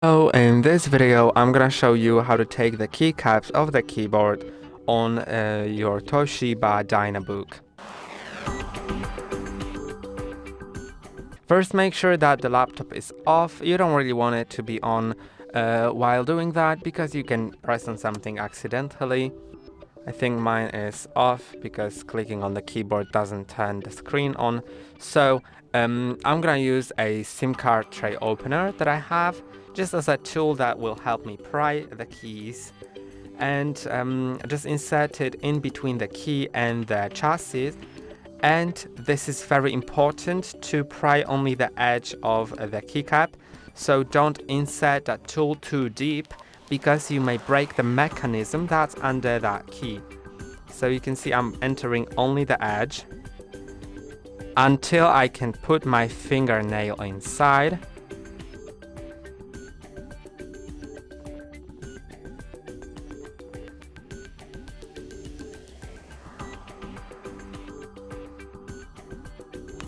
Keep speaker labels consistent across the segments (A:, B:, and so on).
A: So in this video, I'm gonna show you how to take the keycaps of the keyboard on your Toshiba Dynabook. First, make sure that the laptop is off. You don't really want it to be on while doing that because you can press on something accidentally. I think mine is off because clicking on the keyboard doesn't turn the screen on. So I'm gonna use a SIM card tray opener that I have just as a tool that will help me pry the keys, and just insert it in between the key and the chassis. And this is very important to pry only the edge of the keycap, so don't insert that tool too deep because you may break the mechanism that's under that key. So you can see I'm entering only the edge until I can put my fingernail inside.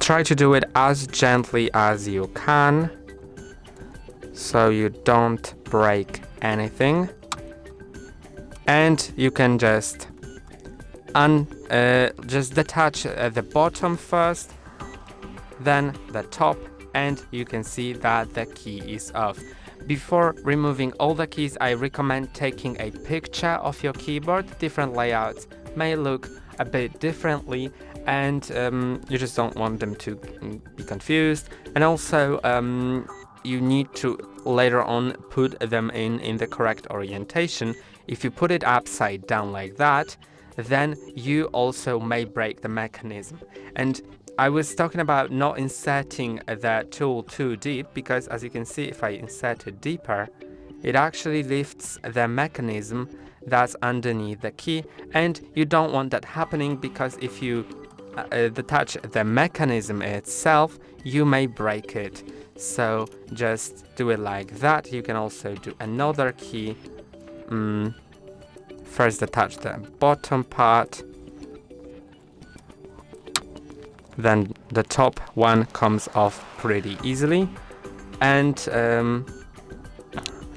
A: Try to do it as gently as you can so you don't break anything, and you can just detach the bottom first, then the top, and you can see that the key is off. Before removing all the keys, I recommend taking a picture of your keyboard. Different layouts may look a bit differently, and you just don't want them to be confused. And also you need to later on put them in the correct orientation. If you put it upside down like that, then you also may break the mechanism. And I was talking about not inserting the tool too deep because, as you can see, if I insert it deeper, it actually lifts the mechanism that's underneath the key, and you don't want that happening because if you detach the mechanism itself, you may break it. So just do it like that. You can also do another key. First detach the bottom part, then the top one comes off pretty easily, and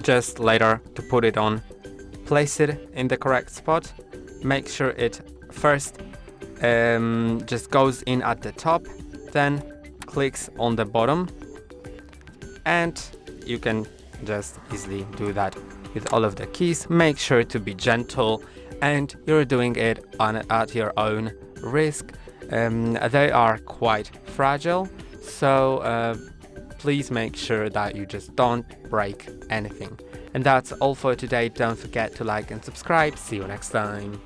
A: just later to put it on, place it in the correct spot. Make sure it first just goes in at the top, then clicks on the bottom, and you can just easily do that with all of the keys. Make sure to be gentle, and you're doing it at your own risk. They are quite fragile, so please make sure that you just don't break anything. And that's all for today. Don't forget to like and subscribe. See you next time.